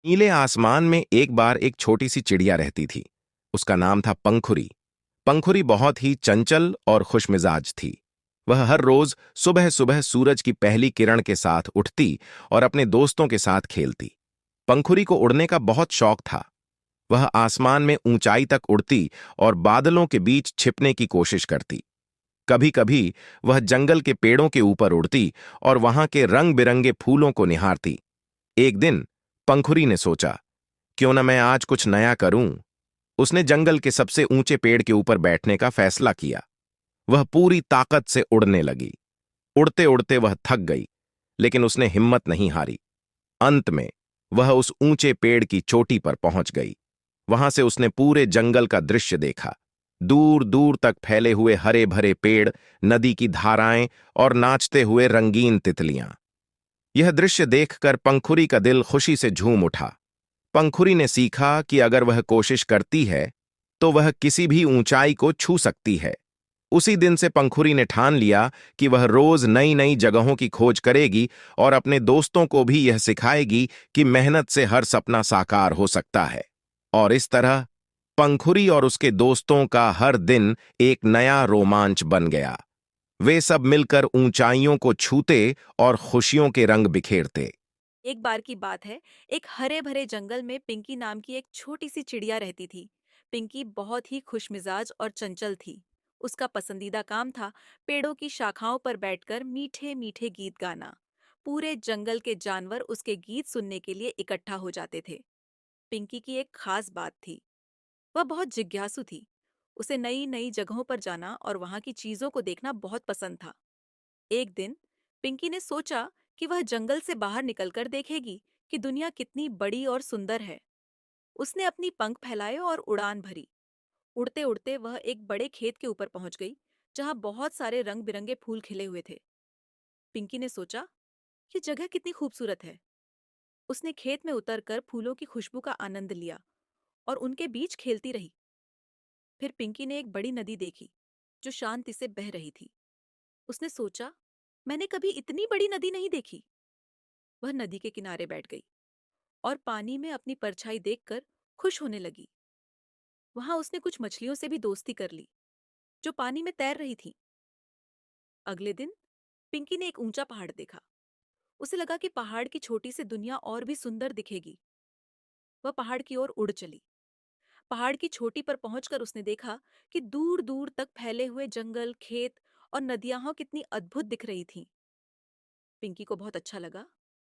नीले आसमान में एक बार एक छोटी सी चिड़िया रहती थी। उसका नाम था पंखुरी। पंखुरी बहुत ही चंचल और खुशमिजाज थी। वह हर रोज सुबह सुबह सूरज की पहली किरण के साथ उठती और अपने दोस्तों के साथ खेलती। पंखुरी को उड़ने का बहुत शौक था। वह आसमान में ऊंचाई तक उड़ती और बादलों के बीच छिपने की कोशिश करती। कभी कभी वह जंगल के पेड़ों के ऊपर उड़ती और वहां के रंग बिरंगे फूलों को निहारती। एक दिन पंखुरी ने सोचा, क्यों न मैं आज कुछ नया करूं। उसने जंगल के सबसे ऊंचे पेड़ के ऊपर बैठने का फैसला किया। वह पूरी ताकत से उड़ने लगी। उड़ते उड़ते वह थक गई, लेकिन उसने हिम्मत नहीं हारी। अंत में वह उस ऊंचे पेड़ की चोटी पर पहुंच गई। वहां से उसने पूरे जंगल का दृश्य देखा। दूर दूर तक फैले हुए हरे भरे पेड़, नदी की धाराएं और नाचते हुए रंगीन तितलियां। यह दृश्य देखकर पंखुरी का दिल खुशी से झूम उठा। पंखुरी ने सीखा कि अगर वह कोशिश करती है तो वह किसी भी ऊंचाई को छू सकती है। उसी दिन से पंखुरी ने ठान लिया कि वह रोज नई नई जगहों की खोज करेगी और अपने दोस्तों को भी यह सिखाएगी कि मेहनत से हर सपना साकार हो सकता है। और इस तरह पंखुरी और उसके दोस्तों का हर दिन एक नया रोमांच बन गया। वे सब मिलकर ऊंचाइयों को छूते और खुशियों के रंग बिखेरते। एक बार की बात है। एक हरे भरे जंगल में पिंकी नाम की एक छोटी सी चिड़िया रहती थी। पिंकी बहुत ही खुशमिजाज और चंचल थी। उसका पसंदीदा काम था पेड़ों की शाखाओं पर बैठकर मीठे मीठे गीत गाना। पूरे जंगल के जानवर उसके गीत सुनने के लिए इकट्ठा हो जाते थे। पिंकी की एक खास बात थी। वह बहुत जिज्ञासु थी। उसे नई नई जगहों पर जाना और वहां की चीजों को देखना बहुत पसंद था। एक दिन पिंकी ने सोचा कि वह जंगल से बाहर निकलकर देखेगी कि दुनिया कितनी बड़ी और सुंदर है। उसने अपनी पंख फैलाए और उड़ान भरी। उड़ते उड़ते वह एक बड़े खेत के ऊपर पहुंच गई, जहां बहुत सारे रंग बिरंगे फूल खिले हुए थे। पिंकी ने सोचा, ये जगह कितनी खूबसूरत है। उसने खेत में उतरकर फूलों की खुशबू का आनंद लिया और उनके बीच खेलती रही। फिर पिंकी ने एक बड़ी नदी देखी, जो शांति से बह रही थी। उसने सोचा, मैंने कभी इतनी बड़ी नदी नहीं देखी। वह नदी के किनारे बैठ गई और पानी में अपनी परछाई देखकर खुश होने लगी। वहां उसने कुछ मछलियों से भी दोस्ती कर ली, जो पानी में तैर रही थीं। अगले दिन पिंकी ने एक ऊंचा पहाड़ देखा। उसे लगा कि पहाड़ की छोटी सी दुनिया और भी सुंदर दिखेगी। वह पहाड़ की ओर उड़ चली। पहाड़ की चोटी पर पहुंचकर उसने देखा कि दूर दूर तक फैले हुए जंगल, खेत और नदियां कितनी अद्भुत दिख रही थीं। पिंकी को बहुत अच्छा लगा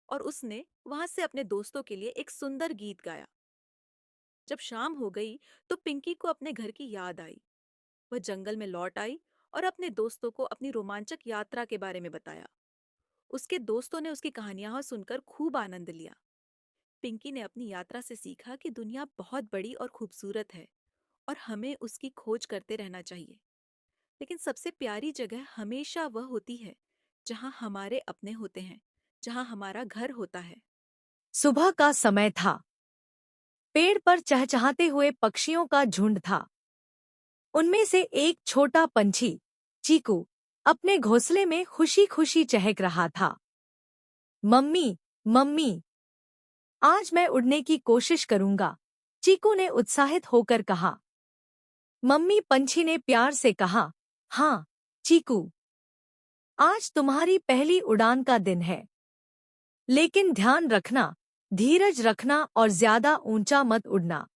और उसने वहां से अपने दोस्तों के लिए एक सुंदर गीत गाया। जब शाम हो गई तो पिंकी को अपने घर की याद आई। वह जंगल में लौट आई और अपने दोस्तों को अपनी रोमांचक यात्रा के बारे में बताया। उसके दोस्तों ने उसकी कहानियां सुनकर खूब आनंद लिया। पिंकी ने अपनी यात्रा से सीखा कि दुनिया बहुत बड़ी और खूबसूरत है और हमें उसकी खोज करते रहना चाहिए। लेकिन सबसे प्यारी जगह हमेशा वह होती है जहां हमारे अपने होते हैं, जहां हमारा घर होता है। सुबह का समय था। पेड़ पर चहचहाते हुए पक्षियों का झुंड था। उनमें से एक छोटा पंछी, चीकू, अपने घोंसले में खुशी खुशी चहक रहा था। मम्मी, मम्मी, आज मैं उड़ने की कोशिश करूंगा, चीकू ने उत्साहित होकर कहा। मम्मी पंछी ने प्यार से कहा, हाँ, चीकू, आज तुम्हारी पहली उड़ान का दिन है। लेकिन ध्यान रखना, धीरज रखना और ज्यादा ऊंचा मत उड़ना।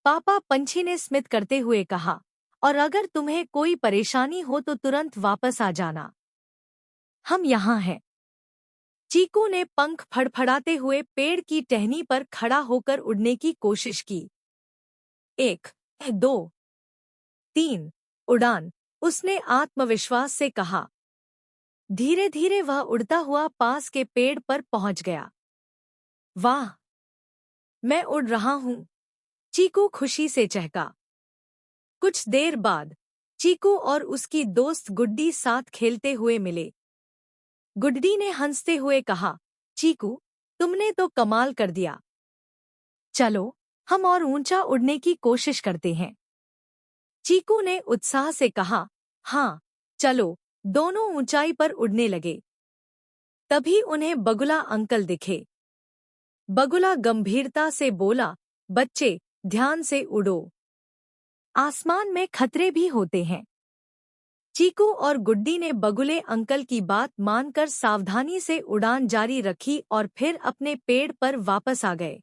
पापा पंछी ने स्मित करते हुए कहा, और अगर तुम्हें कोई परेशानी हो तो तुरंत वापस आ जाना। हम यहाँ हैं। चीकू ने पंख फड़फड़ाते हुए पेड़ की टहनी पर खड़ा होकर उड़ने की कोशिश की। एक, दो, तीन, उड़ान, उसने आत्मविश्वास से कहा। धीरे धीरे वह उड़ता हुआ पास के पेड़ पर पहुंच गया। वाह, मैं उड़ रहा हूँ, चीकू खुशी से चहका। कुछ देर बाद चीकू और उसकी दोस्त गुड्डी साथ खेलते हुए मिले। गुड्डी ने हंसते हुए कहा, चीकू, तुमने तो कमाल कर दिया। चलो, हम और ऊंचा उड़ने की कोशिश करते हैं। चीकू ने उत्साह से कहा, हाँ, चलो। दोनों ऊंचाई पर उड़ने लगे। तभी उन्हें बगुला अंकल दिखे। बगुला गंभीरता से बोला, बच्चे, ध्यान से उड़ो। आसमान में खतरे भी होते हैं। चीकू और गुड्डी ने बगुले अंकल की बात मानकर सावधानी से उड़ान जारी रखी और फिर अपने पेड़ पर वापस आ गए।